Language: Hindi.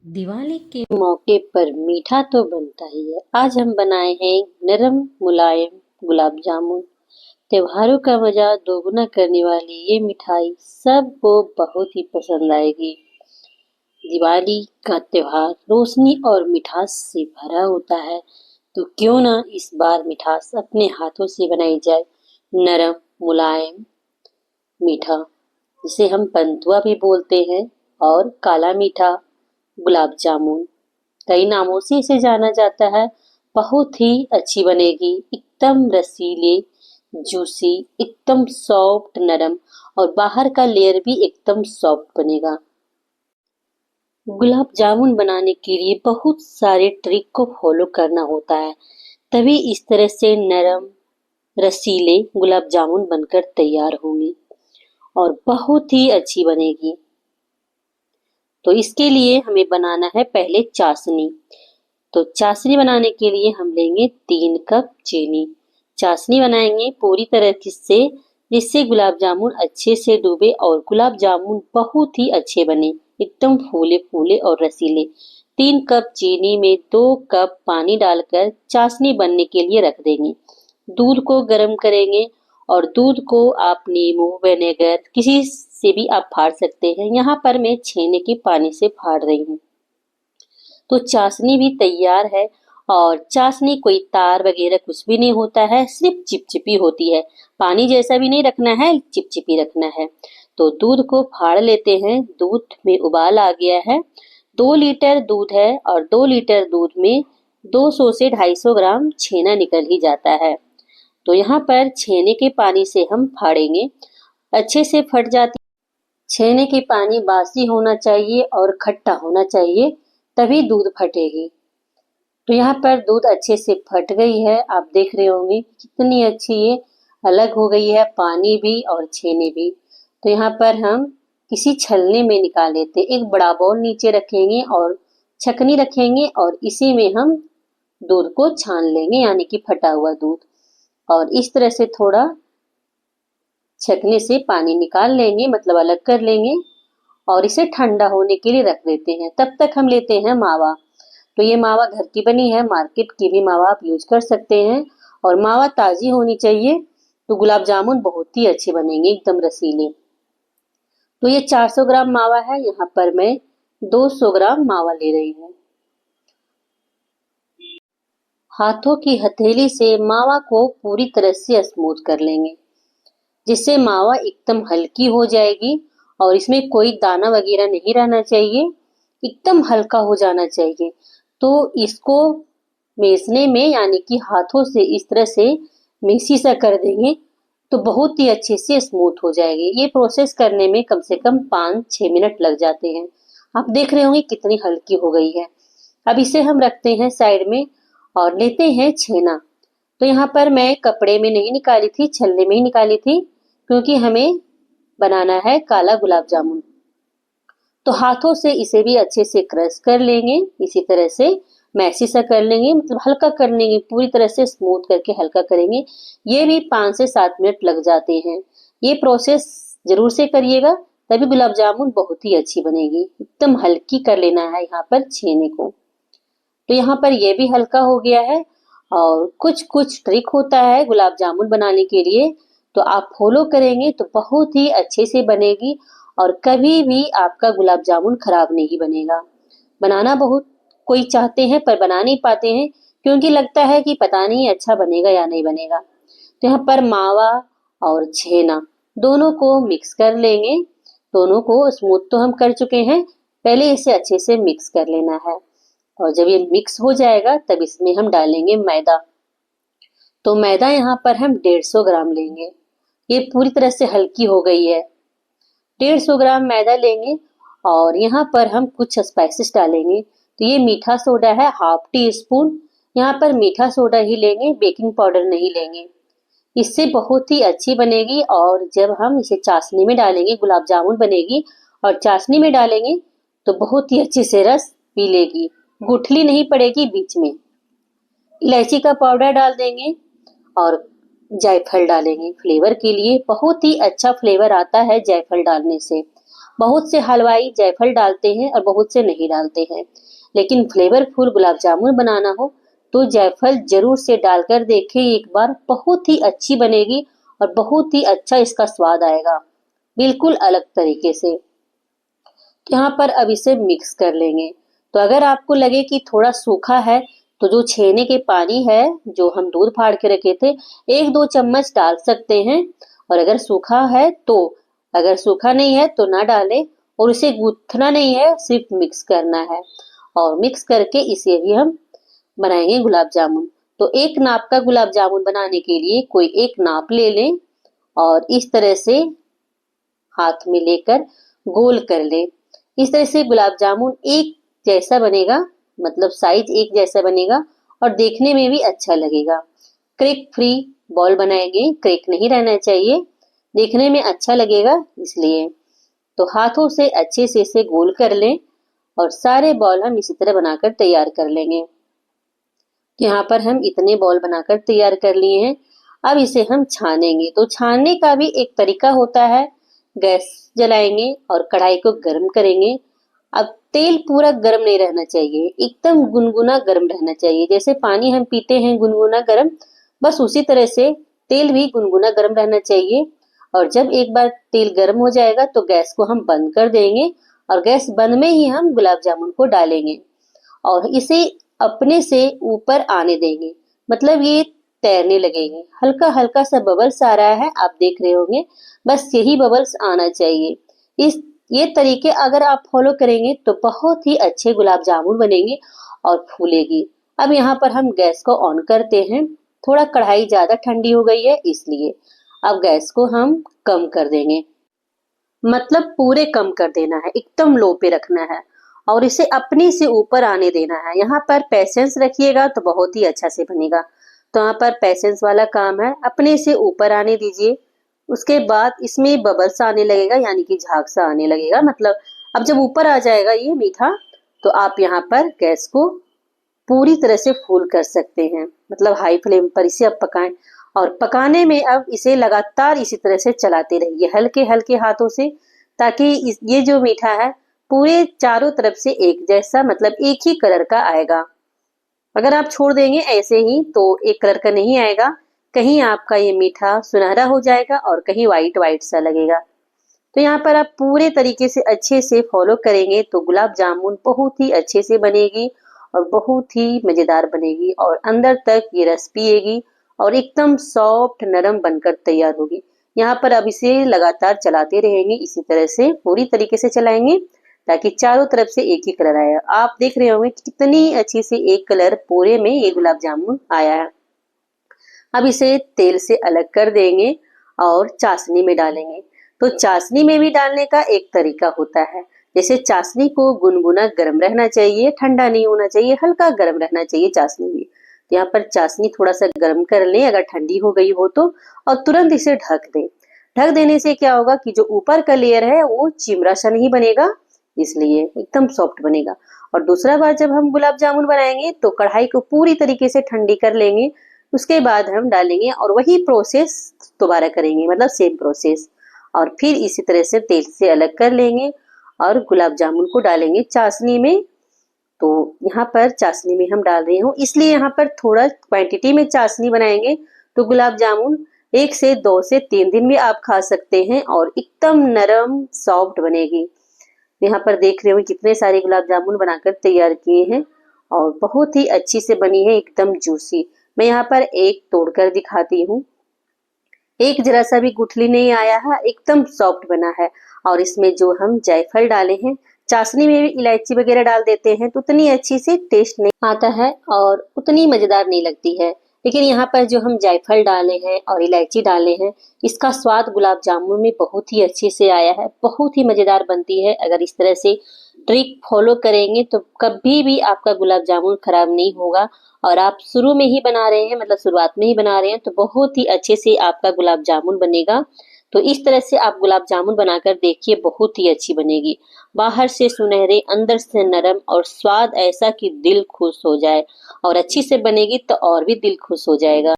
दिवाली के मौके पर मीठा तो बनता ही है। आज हम बनाए हैं नरम मुलायम गुलाब जामुन। त्योहारों का मजा दोगुना करने वाली ये मिठाई सबको बहुत ही पसंद आएगी। दिवाली का त्योहार रोशनी और मिठास से भरा होता है, तो क्यों ना इस बार मिठास अपने हाथों से बनाई जाए। नरम मुलायम मीठा, जिसे हम पंतुआ भी बोलते हैं, और काला मीठा गुलाब जामुन, कई नामों से इसे जाना जाता है। बहुत ही अच्छी बनेगी, एकदम रसीले, जूसी, एकदम सॉफ्ट नरम, और बाहर का लेयर भी एकदम सॉफ्ट बनेगा। गुलाब जामुन बनाने के लिए बहुत सारे ट्रिक को फॉलो करना होता है, तभी इस तरह से नरम रसीले गुलाब जामुन बनकर तैयार होंगे और बहुत ही अच्छी बनेगी। तो इसके लिए हमें बनाना है पहले चाशनी। तो चाशनी बनाने के लिए हम लेंगे 3 कप चीनी। चाशनी बनाएंगे पूरी तरह से, जिससे गुलाब जामुन अच्छे से डूबे और गुलाब जामुन बहुत ही अच्छे बने, एकदम फूले फूले और रसीले। 3 कप चीनी में 2 कप पानी डालकर चाशनी बनने के लिए रख देंगे। दूध को गर्म करेंगे और दूध को आप नींबू विनेगर किसी से भी आप फाड़ सकते हैं। यहाँ पर मैं छेने के पानी से फाड़ रही हूँ। तो चाशनी भी तैयार है, और चाशनी कोई तार वगैरह कुछ भी नहीं होता है, सिर्फ चिपचिपी होती है। पानी जैसा भी नहीं रखना है, चिपचिपी रखना है। तो दूध को फाड़ लेते हैं। दूध में उबाल आ गया है। 2 लीटर दूध है और 2 लीटर दूध में 200 से 250 ग्राम छेना निकल ही जाता है। तो यहाँ पर छेने के पानी से हम फाड़ेंगे, अच्छे से फट जाती। छेने की पानी बासी होना चाहिए और खट्टा होना चाहिए, तभी दूध फटेगी। तो यहाँ पर दूध अच्छे से फट गई है, आप देख रहे होंगे कितनी अच्छी ये अलग हो गई है, पानी भी और छेने भी। तो यहाँ पर हम किसी छलनी में निकाल लेते। एक बड़ा बाउल नीचे रखेंगे और छकनी रखेंगे, और इसी में हम दूध को छान लेंगे, यानी कि फटा हुआ दूध। और इस तरह से थोड़ा छकने से पानी निकाल लेंगे, मतलब अलग कर लेंगे, और इसे ठंडा होने के लिए रख देते हैं। तब तक हम लेते हैं मावा। तो ये मावा घर की बनी है, मार्केट की भी मावा आप यूज कर सकते हैं, और मावा ताजी होनी चाहिए, तो गुलाब जामुन बहुत ही अच्छे बनेंगे, एकदम रसीले। तो ये 400 ग्राम मावा है, यहाँ पर मैं 200 ग्राम मावा ले रही हूँ। हाथों की हथेली से मावा को पूरी तरह से स्मूथ कर लेंगे, जिससे मावा एकदम हल्की हो जाएगी, और इसमें कोई दाना वगैरह नहीं रहना चाहिए, एकदम हल्का हो जाना चाहिए। तो इसको मेसने में, यानी कि हाथों से इस तरह से मेसी सा कर देंगे, तो बहुत ही अच्छे से स्मूथ हो जाएगी। ये प्रोसेस करने में कम से कम 5-6 मिनट लग जाते हैं। आप देख रहे होंगे कितनी हल्की हो गई है। अब इसे हम रखते हैं साइड में और लेते हैं छेना। तो यहाँ पर मैं कपड़े में नहीं निकाली थी, छलने में ही निकाली थी, क्योंकि हमें बनाना है काला गुलाब जामुन। तो हाथों से इसे भी अच्छे से क्रश कर लेंगे, इसी तरह से मैसी सा कर लेंगे, मतलब हल्का कर लेंगे, पूरी तरह से स्मूथ करके हल्का करेंगे। ये भी 5 से 7 मिनट लग जाते हैं। ये प्रोसेस जरूर से करिएगा, तभी गुलाब जामुन बहुत ही अच्छी बनेगी। एकदम हल्की कर लेना है यहाँ पर छेने को। तो यहाँ पर ये भी हल्का हो गया है। और कुछ कुछ ट्रिक होता है गुलाब जामुन बनाने के लिए, तो आप फॉलो करेंगे तो बहुत ही अच्छे से बनेगी, और कभी भी आपका गुलाब जामुन खराब नहीं बनेगा। बनाना बहुत कोई चाहते हैं पर बना नहीं पाते हैं, क्योंकि लगता है कि पता नहीं अच्छा बनेगा या नहीं बनेगा। तो यहाँ पर मावा और छेना दोनों को मिक्स कर लेंगे। दोनों को स्मूथ तो हम कर चुके हैं, पहले इसे अच्छे से मिक्स कर लेना है। और जब ये मिक्स हो जाएगा तब इसमें हम डालेंगे मैदा। तो मैदा यहाँ पर हम 150 ग्राम लेंगे। ये पूरी तरह से हल्की हो गई है। 150 ग्राम मैदा लेंगे, और यहाँ पर हम कुछ स्पाइसेस डालेंगे। तो ये मीठा सोडा है, ½ टी स्पून। यहाँ पर मीठा सोडा ही लेंगे, बेकिंग पाउडर नहीं लेंगे। इससे बहुत ही अच्छी बनेगी, और जब हम इसे चाशनी में डालेंगे, गुलाब जामुन बनेगी और चाशनी में डालेंगे तो बहुत ही अच्छे से रस पी लेगी, गुठली नहीं पड़ेगी बीच में। इलायची का पाउडर डाल देंगे और जायफल डालेंगे फ्लेवर के लिए। बहुत ही अच्छा फ्लेवर आता है जायफल डालने से। बहुत से हलवाई जायफल डालते हैं और बहुत से नहीं डालते हैं, लेकिन फ्लेवरफुल गुलाब जामुन बनाना हो तो जायफल जरूर से डालकर देखें एक बार, बहुत ही अच्छी बनेगी और बहुत ही अच्छा इसका स्वाद आएगा, बिल्कुल अलग तरीके से। यहाँ पर अब इसे मिक्स कर लेंगे। तो अगर आपको लगे कि थोड़ा सूखा है तो जो छेने के पानी है जो हम दूध फाड़ के रखे थे, 1-2 चम्मच डाल सकते हैं। और अगर सूखा है तो, अगर सूखा नहीं है तो ना डालें। और इसे गूंथना नहीं है, सिर्फ मिक्स करना है। और मिक्स करके इसे भी हम बनाएंगे गुलाब जामुन। तो एक नाप का गुलाब जामुन बनाने के लिए कोई एक नाप ले लें और इस तरह से हाथ में लेकर गोल कर लें। इस तरह से गुलाब जामुन एक जैसा बनेगा, मतलब साइज एक जैसा बनेगा और देखने में भी अच्छा लगेगा। क्रैक फ्री बॉल बनाएंगे, क्रैक नहीं रहना चाहिए, देखने में अच्छा लगेगा इसलिए। तो हाथों से अच्छे से इसे गोल कर लें और सारे बॉल हम इसी तरह बनाकर तैयार कर लेंगे। यहाँ पर हम इतने बॉल बनाकर तैयार कर लिए हैं। अब इसे हम छानेंगे। तो छानने का भी एक तरीका होता है। गैस जलाएंगे और कढ़ाई को गर्म करेंगे। अब तेल पूरा गर्म नहीं रहना चाहिए, एकदम गुनगुना गर्म रहना चाहिए। जैसे पानी हम पीते हैं गुनगुना गर्म, बस उसी तरह से तेल भी गुनगुना गर्म रहना चाहिए। और जब एक बार तेल गर्म हो जाएगा तो गैस को हम बंद कर देंगे और गैस बंद में ही हम गुलाब जामुन को डालेंगे और इसे अपने से ऊपर आने देंगे, मतलब ये तैरने लगेंगे। हल्का हल्का सा बबल्स आ रहा है, आप देख रहे होंगे, बस यही बबल्स आना चाहिए। इस ये तरीके अगर आप फॉलो करेंगे तो बहुत ही अच्छे गुलाब जामुन बनेंगे और फूलेगी। अब यहाँ पर हम गैस को ऑन करते हैं। थोड़ा कढ़ाई ज्यादा ठंडी हो गई है इसलिए अब गैस को हम कम कर देंगे, मतलब पूरे कम कर देना है, एकदम लो पे रखना है और इसे अपने से ऊपर आने देना है। यहाँ पर पेशेंस रखिएगा तो बहुत ही अच्छा से बनेगा। तो यहाँ पर पेशेंस वाला काम है, अपने से ऊपर आने दीजिए। उसके बाद इसमें बबल्स आने लगेगा, यानी कि झाग सा आने लगेगा। मतलब अब जब ऊपर आ जाएगा ये मीठा, तो आप यहाँ पर गैस को पूरी तरह से फुल कर सकते हैं, मतलब हाई फ्लेम पर इसे अब पकाएं। और पकाने में अब इसे लगातार इसी तरह से चलाते रहिए, हल्के हल्के हाथों से, ताकि ये जो मीठा है पूरे चारों तरफ से एक जैसा, मतलब एक ही कलर का आएगा। अगर आप छोड़ देंगे ऐसे ही तो एक कलर का नहीं आएगा, कहीं आपका ये मीठा सुनहरा हो जाएगा और कहीं व्हाइट व्हाइट सा लगेगा। तो यहाँ पर आप पूरे तरीके से अच्छे से फॉलो करेंगे तो गुलाब जामुन बहुत ही अच्छे से बनेगी और बहुत ही मजेदार बनेगी और अंदर तक ये रस पिएगी और एकदम सॉफ्ट नरम बनकर तैयार होगी। यहाँ पर अब इसे लगातार चलाते रहेंगे, इसी तरह से पूरी तरीके से चलाएंगे ताकि चारों तरफ से एक ही कलर आया। आप देख रहे होंगे कितनी अच्छी से एक कलर पूरे में ये गुलाब जामुन आया है। अब इसे तेल से अलग कर देंगे और चाशनी में डालेंगे। तो चाशनी में भी डालने का एक तरीका होता है। जैसे चाशनी को गुनगुना गर्म रहना चाहिए, ठंडा नहीं होना चाहिए, हल्का गर्म रहना चाहिए चाशनी भी। तो यहाँ पर चाशनी थोड़ा सा गर्म कर लें अगर ठंडी हो गई हो तो, और तुरंत इसे ढक दें। ढक देने से क्या होगा कि जो ऊपर का लेयर है वो चिमरा सा नहीं बनेगा, इसलिए एकदम सॉफ्ट बनेगा। और दूसरा बार जब हम गुलाब जामुन बनाएंगे तो कढ़ाई को पूरी तरीके से ठंडी कर लेंगे, उसके बाद हम डालेंगे और वही प्रोसेस दोबारा करेंगे, मतलब सेम प्रोसेस। और फिर इसी तरह से तेल से अलग कर लेंगे और गुलाब जामुन को डालेंगे चाशनी में। तो यहाँ पर चाशनी में हम डाल रहे हूँ, इसलिए यहाँ पर थोड़ा क्वांटिटी में चाशनी बनाएंगे तो गुलाब जामुन 1 से 2 से 3 दिन भी आप खा सकते हैं और एकदम नरम सॉफ्ट बनेगी। यहाँ पर देख रहे हो कितने सारे गुलाब जामुन बनाकर तैयार किए हैं और बहुत ही अच्छी से बनी है, एकदम जूसी। मैं यहाँ पर एक तोड़कर दिखाती हूँ, एक जरा सा भी गुठली नहीं आया है, एकदम सॉफ्ट बना है। और इसमें जो हम जायफल डाले हैं, चाशनी में भी इलायची वगैरह डाल देते हैं तो उतनी अच्छी से टेस्ट नहीं आता है और उतनी मजेदार नहीं लगती है। लेकिन यहाँ पर जो हम जायफल डाले हैं और इलायची डाले हैं, इसका स्वाद गुलाब जामुन में बहुत ही अच्छे से आया है, बहुत ही मजेदार बनती है। अगर इस तरह से ट्रिक फॉलो करेंगे तो कभी भी आपका गुलाब जामुन खराब नहीं होगा। और आप शुरू में ही बना रहे हैं, मतलब शुरुआत में ही बना रहे हैं, तो बहुत ही अच्छे से आपका गुलाब जामुन बनेगा। तो इस तरह से आप गुलाब जामुन बनाकर देखिए, बहुत ही अच्छी बनेगी। बाहर से सुनहरे, अंदर से नरम और स्वाद ऐसा कि दिल खुश हो जाए। और अच्छी से बनेगी तो और भी दिल खुश हो जाएगा।